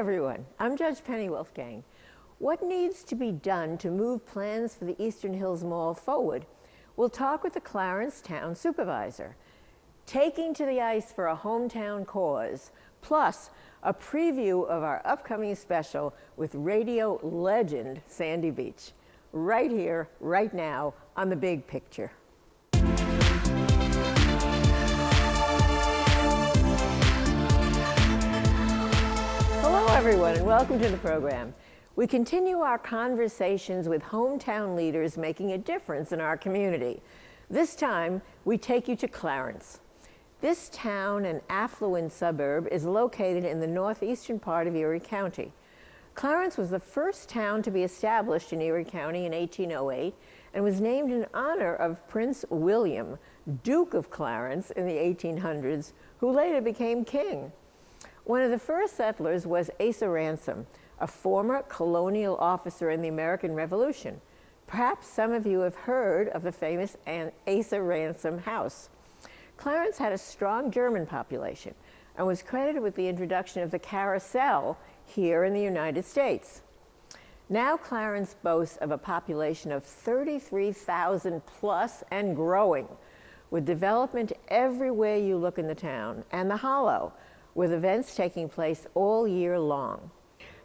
everyone. I'm Judge Penny Wolfgang. What needs to be done to move plans for the Eastern Hills Mall forward? We'll talk with the Clarence Town Supervisor. Taking to the ice for a hometown cause, plus a preview of our upcoming special with radio legend Sandy Beach. Right here, right now, on The Big Picture. Hello, everyone, and welcome to the program. We continue our conversations with hometown leaders making a difference in our community. This time, we take you to Clarence. This town and affluent suburb is located in the northeastern part of Erie County. Clarence was the first town to be established in Erie County in 1808 and was named in honor of Prince William, Duke of Clarence in the 1800s, who later became king. One of the first settlers was Asa Ransom, a former colonial officer in the American Revolution. Perhaps some of you have heard of the famous Asa Ransom House. Clarence had a strong German population and was credited with the introduction of the carousel here in the United States. Now Clarence boasts of a population of 33,000 plus and growing, with development everywhere you look in the town and the Hollow, with events taking place all year long.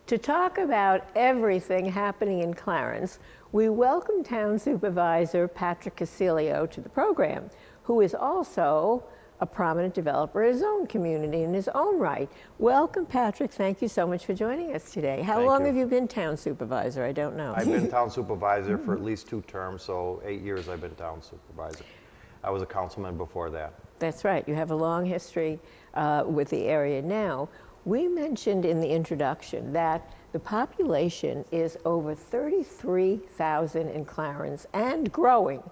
To talk about everything happening in Clarence, we welcome Town Supervisor Patrick Casilio to the program, who is also a prominent developer in his own community in his own right. Welcome, Patrick. Thank you so much for joining us today. How long have you been Town Supervisor? I don't know. I've been Town Supervisor for at least 2 terms, so 8 years I've been Town Supervisor. I was a councilman before that. That's right. You have a long history with the area now. We mentioned in the introduction that the population is over 33,000 in Clarence and growing.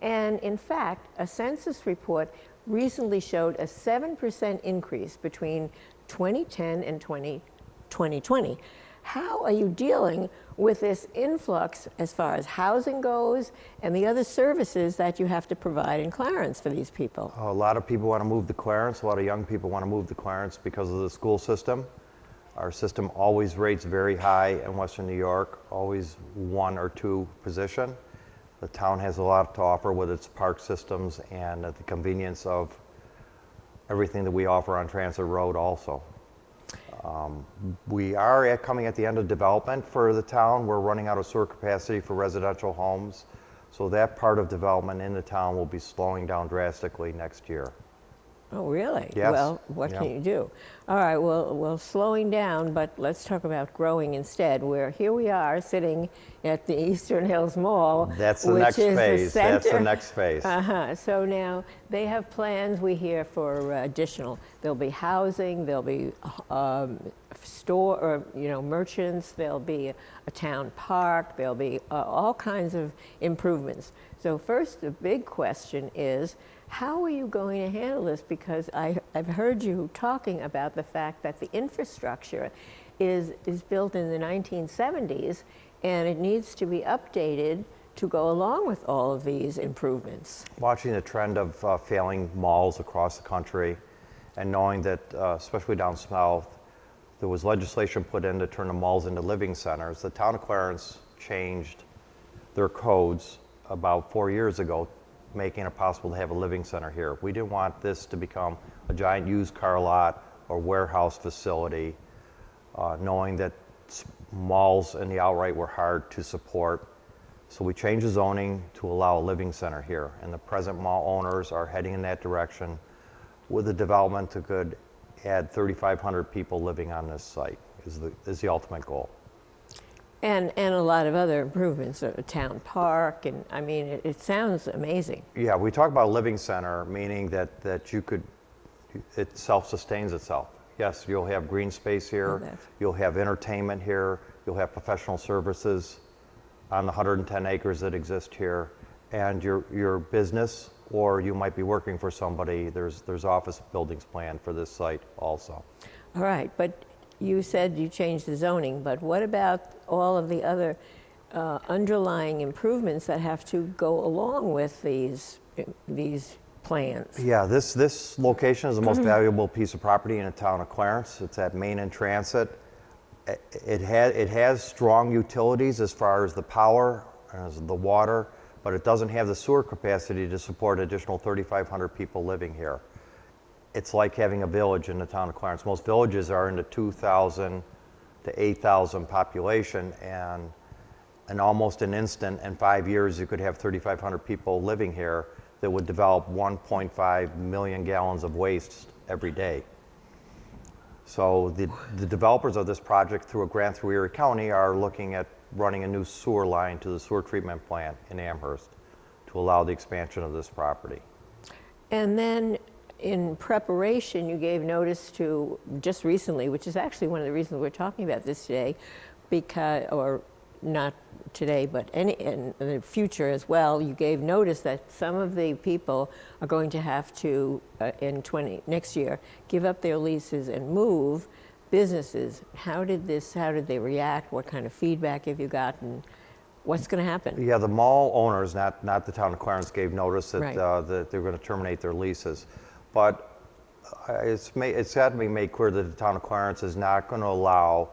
And in fact, a census report recently showed a 7% increase between 2010 and 2020. How are you dealing with this influx as far as housing goes and the other services that you have to provide in Clarence for these people? A lot of people want to move to Clarence. A lot of young people want to move to Clarence because of the school system. Our system always rates very high in Western New York, always 1 or 2 position. The town has a lot to offer with its park systems and the convenience of everything that we offer on Transit Road also. We are coming at the end of development for the town. We're running out of sewer capacity for residential homes. So that part of development in the town will be slowing down drastically next year. Oh, really? Yes. Well, what can you do? All right, well, slowing down, but let's talk about growing instead, where here we are sitting at the Eastern Hills Mall. That's the next phase. That's the next phase. So now they have plans, we hear, for additional. There'll be housing, there'll be store or merchants, there'll be a town park, there'll be all kinds of improvements. So first, the big question is, how are you going to handle this? Because I've heard you talking about the fact that the infrastructure is built in the 1970s and it needs to be updated to go along with all of these improvements. Watching the trend of failing malls across the country and knowing that, especially down south, there was legislation put in to turn the malls into living centers. The town of Clarence changed their codes about 4 years ago, making it possible to have a living center here. We didn't want this to become a giant used car lot or warehouse facility, knowing that malls in the outright were hard to support. So we changed the zoning to allow a living center here, and the present mall owners are heading in that direction with the development that could add 3,500 people living on this site is the ultimate goal. And a lot of other improvements, a town park, and I mean, it sounds amazing. Yeah, we talk about a living center, meaning that it self-sustains itself. Yes, you'll have green space here, you'll have entertainment here, you'll have professional services on the 110 acres that exist here, and your business, or you might be working for somebody, there's office buildings planned for this site also. All right, but you said you changed the zoning, but what about all of the other underlying improvements that have to go along with these plans? Yeah, this location is the most valuable piece of property in the town of Clarence. It's at Main and Transit. It has strong utilities as far as the power, as the water, but it doesn't have the sewer capacity to support additional 3,500 people living here. It's like having a village in the town of Clarence. Most villages are in the 2,000 to 8,000 population, and in almost an instant, in 5 years, you could have 3,500 people living here that would develop 1.5 million gallons of waste every day. So the developers of this project, through a grant through Erie County, are looking at running a new sewer line to the sewer treatment plant in Amherst to allow the expansion of this property. And then in preparation, you gave notice to, just recently, which is actually one of the reasons we're talking about this today, because, or not today, but in the future as well, you gave notice that some of the people are going to have to, next year, give up their leases and move businesses. How did they react? What kind of feedback have you gotten? What's going to happen? Yeah, the mall owners, not the town of Clarence, gave notice that, Right. That they're going to terminate their leases. But it's got to be made clear that the town of Clarence is not going to allow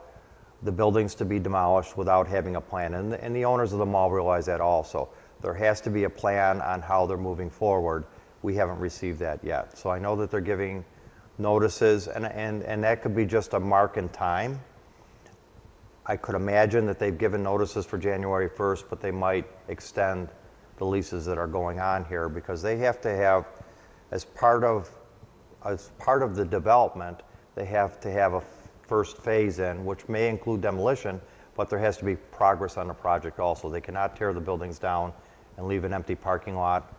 the buildings to be demolished without having a plan. And the owners of the mall realize that also. There has to be a plan on how they're moving forward. We haven't received that yet. So I know that they're giving notices, and that could be just a mark in time. I could imagine that they've given notices for January 1st, but they might extend the leases that are going on here, because they have to have, as part of the development, they have to have a first phase in, which may include demolition, but there has to be progress on the project also. They cannot tear the buildings down and leave an empty parking lot.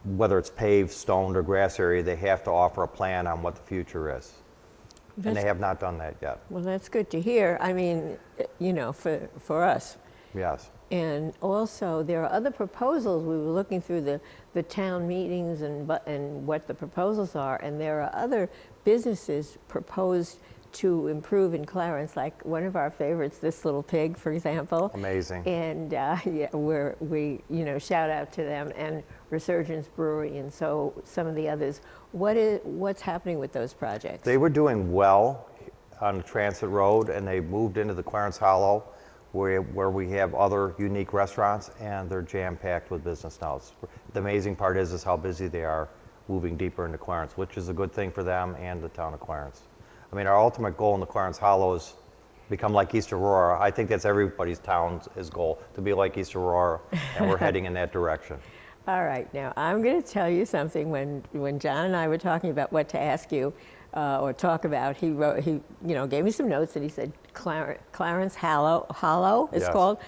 Whether it's paved, stoned, or grass area, they have to offer a plan on what the future is. And they have not done that yet. Well, that's good to hear. I mean, you know, for us. Yes. And also, there are other proposals. We were looking through the town meetings and what the proposals are, and there are other businesses proposed to improve in Clarence, like one of our favorites, This Little Pig, for example. Amazing. And yeah, we shout out to them, and Resurgence Brewery, and so some of the others. What's happening with those projects? They were doing well on the Transit Road, and they moved into the Clarence Hollow, where we have other unique restaurants, and they're jam-packed with business now. The amazing part is how busy they are moving deeper into Clarence, which is a good thing for them and the town of Clarence. I mean, our ultimate goal in the Clarence Hollow is become like East Aurora. I think that's everybody's town's goal, to be like East Aurora, and we're heading in that direction. All right, now I'm going to tell you something. When John and I were talking about what to ask you or talk about, he gave me some notes, and he said Clarence Hollow it's Yes. called.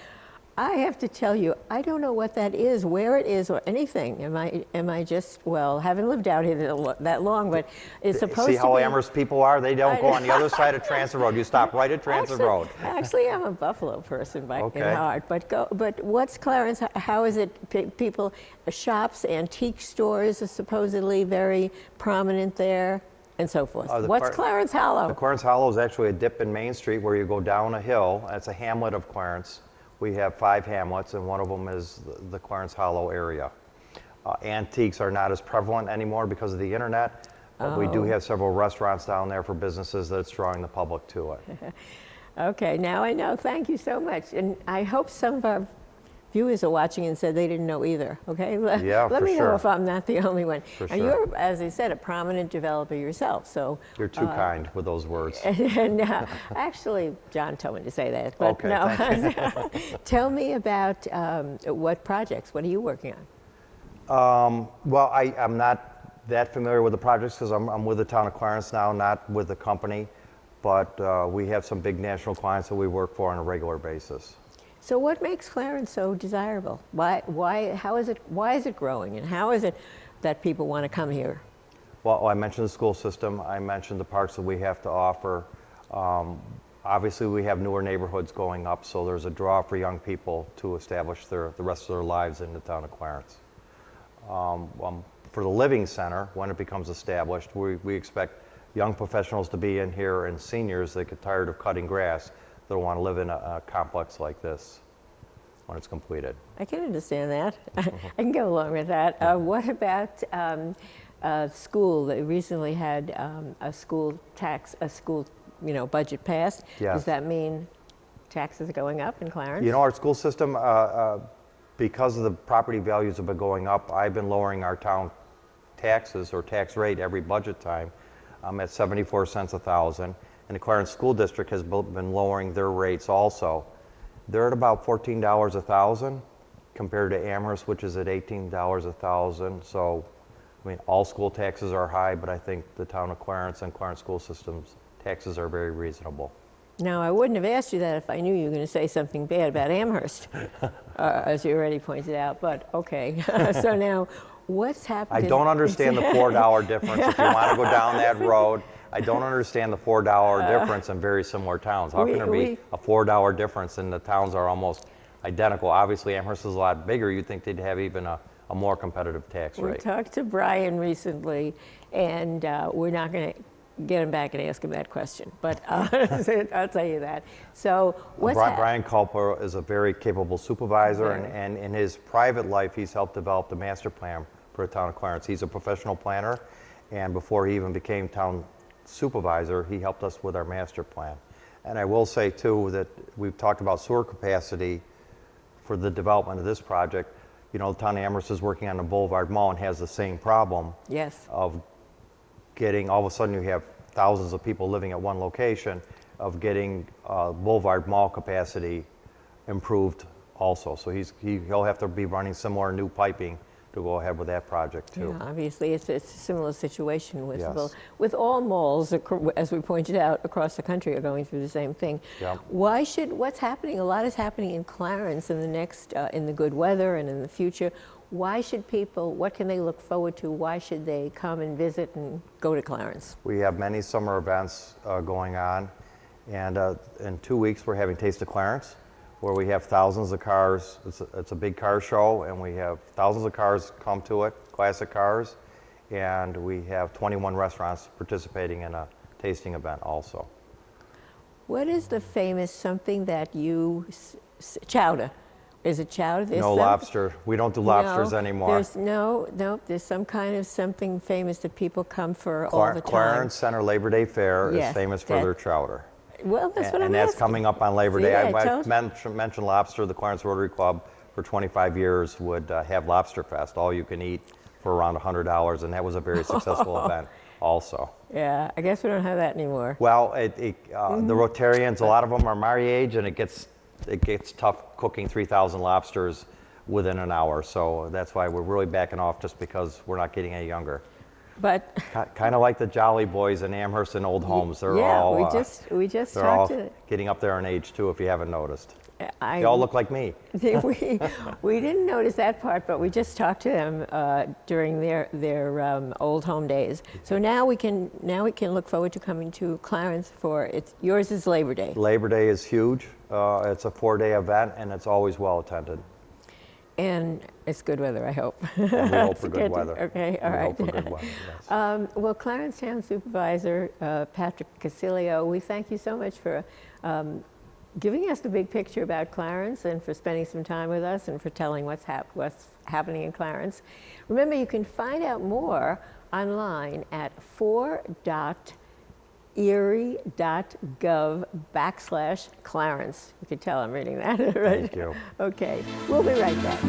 I have to tell you, I don't know what that is, where it is, or anything. Am I just, well, haven't lived out here that long, but it's supposed to be. See how Amherst people are? They don't go on the other side of Transit Road. You stop right at Transit Road. Actually, I'm a Buffalo person Okay. in heart. But what's Clarence? How is it? People, shops, antique stores are supposedly very prominent there, and so forth. What's Clarence Hollow? The Clarence Hollow is actually a dip in Main Street where you go down a hill. It's a hamlet of Clarence. We have 5 hamlets, and one of them is the Clarence Hollow area. Antiques are not as prevalent anymore because of the internet, but we do have several restaurants down there for businesses that's drawing the public to it. Okay, now I know. Thank you so much. And I hope some of our viewers are watching and said they didn't know either, okay? Yeah, Let for me know sure. if I'm not the only one. For And sure. you're, as I said, a prominent developer yourself, so. You're too kind with those words. And actually, John told me to say that, but Okay, no. thank you. Tell me about what projects, what are you working on? Well, I'm not that familiar with the projects because I'm with the town of Clarence now, not with the company, but we have some big national clients that we work for on a regular basis. So what makes Clarence so desirable? Why is it growing, and how is it that people want to come here? Well, I mentioned the school system. I mentioned the parks that we have to offer. Obviously, we have newer neighborhoods going up, so there's a draw for young people to establish the rest of their lives in the town of Clarence. For the Living Center, when it becomes established, we expect young professionals to be in here, and seniors that get tired of cutting grass, they'll want to live in a complex like this when it's completed. I can understand that. I can go along with that. What about school? They recently had a school budget passed. Yes. Does that mean taxes are going up in Clarence? You know, our school system, because of the property values have been going up, I've been lowering our town taxes or tax rate every budget time. I'm at 74 cents a thousand. And the Clarence School District has been lowering their rates also. They're at about $14 a thousand compared to Amherst, which is at $18 a thousand. So, I mean, all school taxes are high, but I think the town of Clarence and Clarence School System's taxes are very reasonable. Now, I wouldn't have asked you that if I knew you were going to say something bad about Amherst, as you already pointed out, but okay. So now, what's happening? I don't understand the $4 difference. If you want to go down that road, I don't understand the $4 difference in very similar towns. How can there be a $4 difference and the towns are almost identical? Obviously, Amherst is a lot bigger. You'd think they'd have even a more competitive tax rate. We talked to Brian recently, and we're not going to get him back and ask him that question, but I'll tell you that. So what's Brian Culper is a very capable supervisor, and in his private life, he's helped develop the master plan for the town of Clarence. He's a professional planner, and before he even became town supervisor, he helped us with our master plan. And I will say too that we've talked about sewer capacity for the development of this project. You know, the town of Amherst is working on the Boulevard Mall and has the same problem. Yes. Of getting, all of a sudden you have thousands of people living at one location, of getting Boulevard Mall capacity improved also. So he'll have to be running similar new piping to go ahead with that project too. Yeah, obviously, it's a similar situation with Yes. with all malls, as we pointed out, across the country are going through the same thing. Yep. What's happening? A lot is happening in Clarence in the next, in the good weather and in the future. Why should people, what can they look forward to? Why should they come and visit and go to Clarence? We have many summer events going on, and in 2 weeks we're having Taste of Clarence, where we have thousands of cars. It's a big car show, and we have thousands of cars come to it, classic cars, and we have 21 restaurants participating in a tasting event also. What is the famous something that you, chowder? Is it chowder? No lobster. We don't do lobsters anymore. There's some kind of something famous that people come for all the time. Clarence Center Labor Day Fair is famous for their chowder. Well, that's what I'm And asking. that's coming up on Labor See, Day. I I mentioned lobster. The Clarence Rotary Club for 25 years would have Lobster Fest, all you can eat, for around $100, and that was a very successful event also. Yeah, I guess we don't have that anymore. Well, the Rotarians, a lot of them are my age, and it gets tough cooking 3,000 lobsters within an hour. So that's why we're really backing off, just because we're not getting any younger. But kind of like the Jolly Boys in Amherst and Old Homes. They're all we just they're all talked to. getting up there in age too, if you haven't noticed. They They all look like me. we didn't notice that part, but we just talked to them during their old home days. So now we can look forward to coming to Clarence for yours is Labor Day. Labor Day is huge. It's a 4-day event, and it's always well attended. And it's good weather, I hope. And we hope for good weather. Okay, all we right. hope for good weather, yes. Well, Clarence Town Supervisor Patrick Casilio, we thank you so much for giving us the big picture about Clarence and for spending some time with us and for telling what's happening in Clarence. Remember, you can find out more online at 4.erie.gov/Clarence. You can tell I'm reading that, right? Thank you. Okay, we'll be right back.